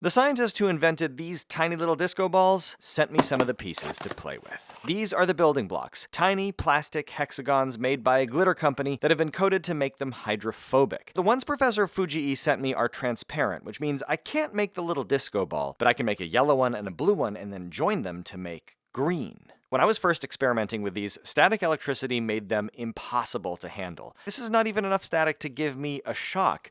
The scientist who invented these tiny little disco balls sent me some of the pieces to play with. These are the building blocks, tiny plastic hexagons made by a glitter company that have been coated to make them hydrophobic. The ones Professor Fujii sent me are transparent, which means I can't make the little disco ball, but I can make a yellow one and a blue one and then join them to make green. When I was first experimenting with these, static electricity made them impossible to handle. This is not even enough static to give me a shock.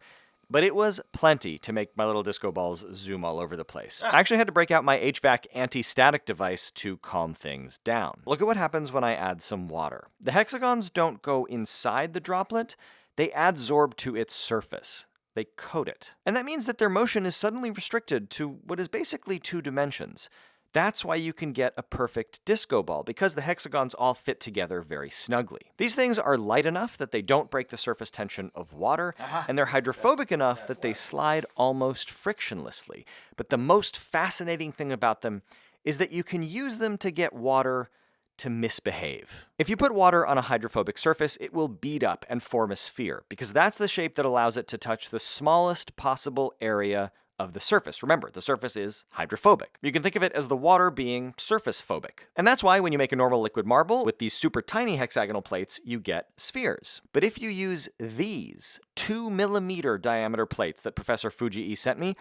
But it was plenty to make my little disco balls zoom all over the place. I actually had to break out my HVAC anti-static device to calm things down. Look at what happens when I add some water. The hexagons don't go inside the droplet, they adsorb to its surface. They coat it. And that means that their motion is suddenly restricted to what is basically 2 dimensions. That's why you can get a perfect disco ball, because the hexagons all fit together very snugly. These things are light enough that they don't break the surface tension of water, and they're hydrophobic enough that they slide almost frictionlessly. But the most fascinating thing about them is that you can use them to get water to misbehave. If you put water on a hydrophobic surface, it will bead up and form a sphere, because that's the shape that allows it to touch the smallest possible area of the surface. Remember, the surface is hydrophobic. You can think of it as the water being surface phobic. And that's why when you make a normal liquid marble with these super tiny hexagonal plates, you get spheres. But if you use these 2mm diameter plates that Professor Fujii sent me,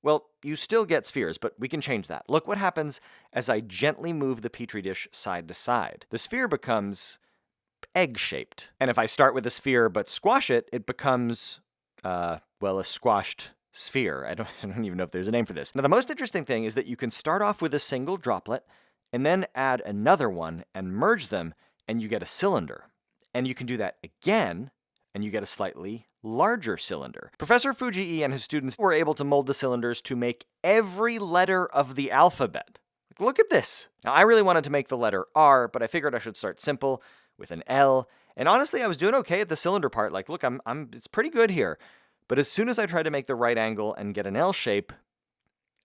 well, you still get spheres, but we can change that. Look what happens as I gently move the petri dish side to side. The sphere becomes egg-shaped. And if I start with a sphere but squash it, it becomes, a squashed sphere. I don't even know if there's a name for this. Now, the most interesting thing is that you can start off with a single droplet and then add another one and merge them, and you get a cylinder. And you can do that again, and you get a slightly larger cylinder. Professor Fujii and his students were able to mold the cylinders to make every letter of the alphabet. Look at this. Now, I really wanted to make the letter R, but I figured I should start simple with an L. And honestly, I was doing okay at the cylinder part. Like, look, it's pretty good here. But as soon as I tried to make the right angle and get an L shape,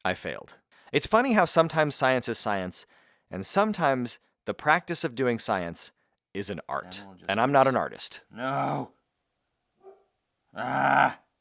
I failed. It's funny how sometimes science is science, and sometimes the practice of doing science is an art. And I'm not an artist. No. Ah.